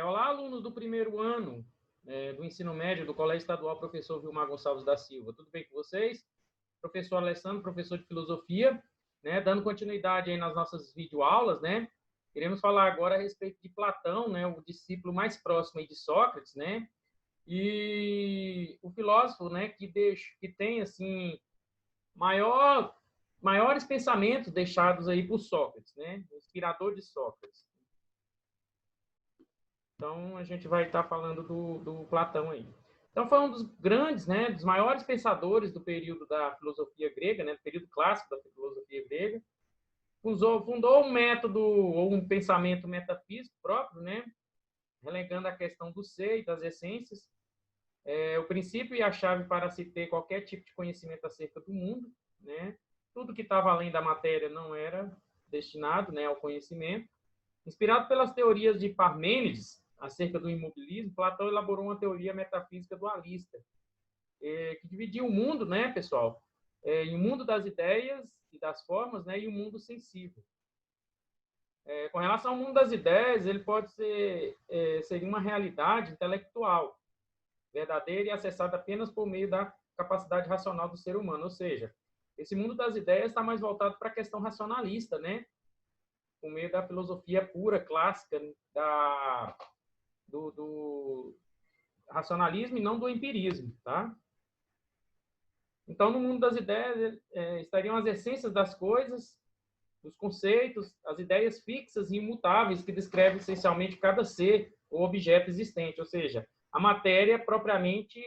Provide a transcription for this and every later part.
Olá, alunos do primeiro ano do ensino médio do Colégio Estadual Professor Vilmar Gonçalves da Silva. Tudo bem com vocês? Professor Alessandro, professor de filosofia, né? Dando continuidade aí nas nossas videoaulas, né? Iremos falar agora a respeito de Platão, né? O discípulo mais próximo aí de Sócrates, né? E o filósofo, né? Que tem assim maiores pensamentos deixados aí por Sócrates, né? O inspirador de Sócrates. Então, a gente vai estar falando do Platão aí. Então, foi um dos grandes, né, dos maiores pensadores do período da filosofia grega, né, do período clássico da filosofia grega. Fundou um método ou um pensamento metafísico próprio, né, relegando a questão do ser e das essências, o princípio e a chave para se ter qualquer tipo de conhecimento acerca do mundo, né. Tudo que estava além da matéria não era destinado, né, ao conhecimento. Inspirado pelas teorias de Parmênides acerca do imobilismo, Platão elaborou uma teoria metafísica dualista, que dividia o mundo, né, pessoal, em um mundo das ideias e das formas, né, e o mundo sensível. Com relação ao mundo das ideias, ele pode ser uma realidade intelectual, verdadeira e acessada apenas por meio da capacidade racional do ser humano. Ou seja, esse mundo das ideias está mais voltado para a questão racionalista, né? Por meio da filosofia pura, clássica, do racionalismo e não do empirismo, tá? Então, no mundo das ideias, estariam as essências das coisas, os conceitos, as ideias fixas e imutáveis que descrevem essencialmente cada ser ou objeto existente, ou seja, a matéria propriamente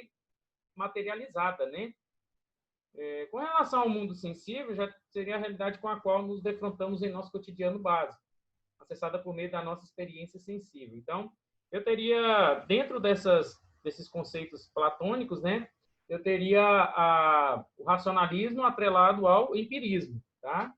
materializada, né? Com relação ao mundo sensível, já seria a realidade com a qual nos defrontamos em nosso cotidiano básico, acessada por meio da nossa experiência sensível. Então, eu teria, dentro desses conceitos platônicos, né, eu teria o racionalismo atrelado ao empirismo, tá?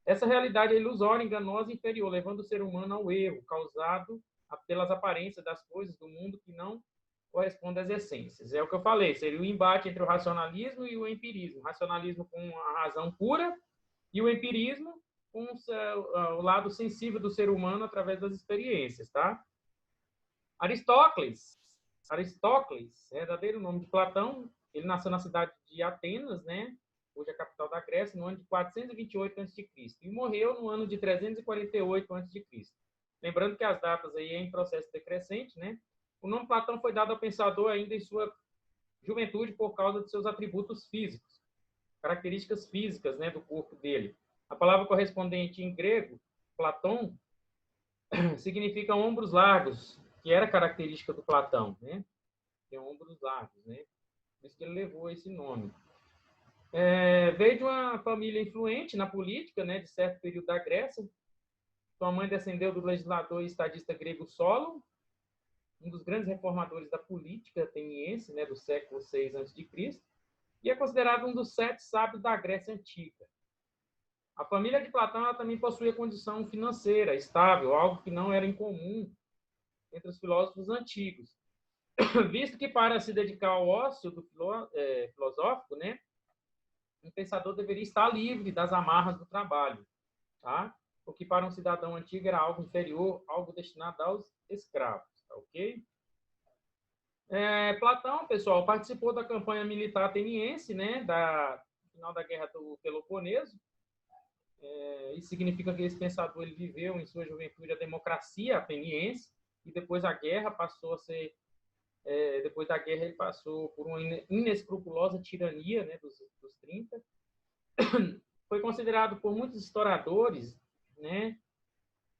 Essa realidade é ilusória, enganosa e inferior, levando o ser humano ao erro, causado pelas aparências das coisas do mundo que não correspondem às essências. É o que eu falei, seria o embate entre o racionalismo e o empirismo. O racionalismo com a razão pura e o empirismo com o lado sensível do ser humano através das experiências, tá? Aristócles, verdadeiro nome de Platão, ele nasceu na cidade de Atenas, né? Hoje é a capital da Grécia, no ano de 428 a.C. e morreu no ano de 348 a.C. Lembrando que as datas aí é em processo decrescente, né? O nome Platão foi dado ao pensador ainda em sua juventude por causa de seus atributos físicos, características físicas, né, do corpo dele. A palavra correspondente em grego, Platão, significa ombros largos, que era característica do Platão, né? Tem ombros largos, né? Por isso que ele levou esse nome. Veio de uma família influente na política, né, de certo período da Grécia. Sua mãe descendeu do legislador e estadista grego Solon, um dos grandes reformadores da política ateniense, né, do século VI a.C., e é considerado um dos 7 sábios da Grécia Antiga. A família de Platão ela também possuía condição financeira estável, algo que não era incomum entre os filósofos antigos, visto que para se dedicar ao ócio filosófico, né, um pensador deveria estar livre das amarras do trabalho, tá? O que para um cidadão antigo era algo inferior, algo destinado aos escravos, tá ok? Platão, pessoal, participou da campanha militar ateniense, né, no final da Guerra do Peloponeso. Isso significa que esse pensador ele viveu em sua juventude a democracia ateniense e depois da guerra ele passou por uma inescrupulosa tirania, né, dos 30. Foi considerado por muitos historiadores, né,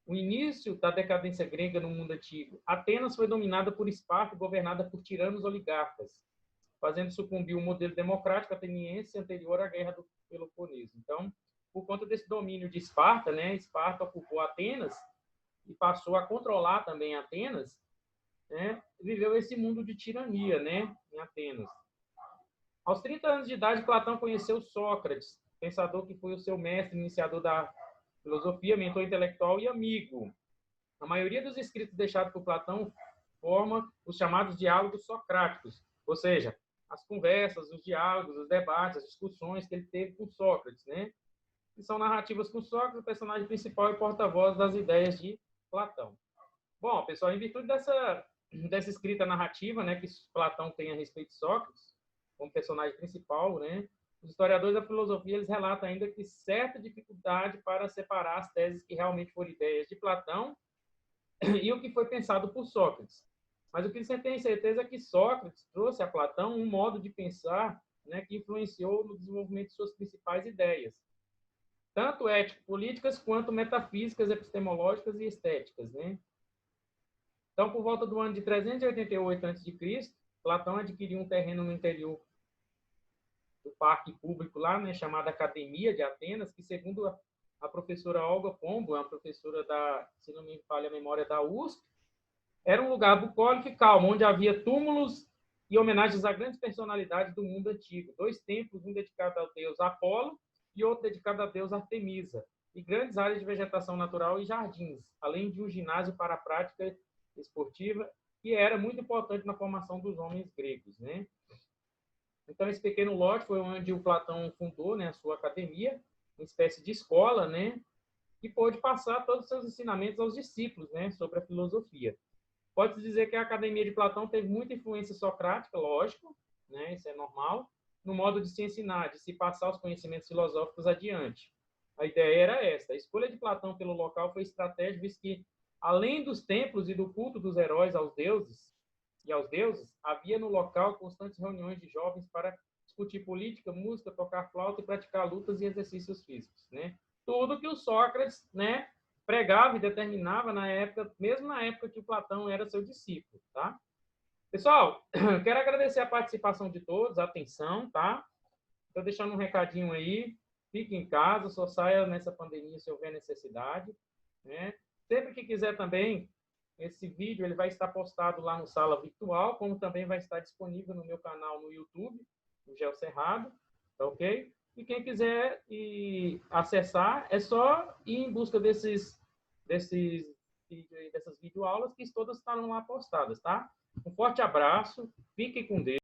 o início da decadência grega no mundo antigo. Atenas foi dominada por Esparta e governada por tiranos oligarcas, fazendo sucumbir o modelo democrático ateniense anterior à Guerra do Peloponeso. Então, por conta desse domínio de Esparta, né, Esparta ocupou Atenas e passou a controlar também Atenas, né, viveu esse mundo de tirania, né, em Atenas. Aos 30 anos de idade, Platão conheceu Sócrates, pensador que foi o seu mestre, iniciador da filosofia, mentor intelectual e amigo. A maioria dos escritos deixados por Platão forma os chamados diálogos socráticos, ou seja, as conversas, os diálogos, os debates, as discussões que ele teve com Sócrates, né? Que são narrativas com Sócrates, o personagem principal e porta-voz das ideias de Platão. Bom, pessoal, em virtude dessa escrita narrativa, né, que Platão tem a respeito de Sócrates, como personagem principal, né, os historiadores da filosofia eles relatam ainda que certa dificuldade para separar as teses que realmente foram ideias de Platão e o que foi pensado por Sócrates. Mas o que você tem certeza é que Sócrates trouxe a Platão um modo de pensar, né, que influenciou no desenvolvimento de suas principais ideias, tanto ético-políticas quanto metafísicas, epistemológicas e estéticas, né? Então, por volta do ano de 388 a.C., Platão adquiriu um terreno no interior do parque público lá, né, chamado Academia de Atenas, que, segundo a professora Olga Pombo, uma professora da, se não me falha a memória, da USP, era um lugar bucólico e calmo, onde havia túmulos e homenagens a grandes personalidades do mundo antigo. 2 templos, um dedicado ao deus Apolo e outro dedicado à deusa Artemisa, e grandes áreas de vegetação natural e jardins, além de um ginásio para a prática esportiva, que era muito importante na formação dos homens gregos, né? Então, esse pequeno lote foi onde o Platão fundou, né, a sua academia, uma espécie de escola, né, que pôde passar todos os seus ensinamentos aos discípulos, né, sobre a filosofia. Pode-se dizer que a academia de Platão teve muita influência socrática, lógico, né, isso é normal, no modo de se ensinar, de se passar os conhecimentos filosóficos adiante. A ideia era esta. A escolha de Platão pelo local foi estratégica, visto que, além dos templos e do culto dos heróis aos deuses, havia no local constantes reuniões de jovens para discutir política, música, tocar flauta e praticar lutas e exercícios físicos, né? Tudo que o Sócrates, né, pregava e determinava na época, mesmo na época que o Platão era seu discípulo, tá? Pessoal, quero agradecer a participação de todos, a atenção, tá? Estou deixando um recadinho aí. Fique em casa, só saia nessa pandemia se houver necessidade, né? Sempre que quiser também, esse vídeo ele vai estar postado lá no Sala Virtual, como também vai estar disponível no meu canal no YouTube, no Gel Cerrado, tá ok? E quem quiser acessar, é só ir em busca dessas videoaulas que todas estarão lá postadas, tá? Um forte abraço, fiquem com Deus.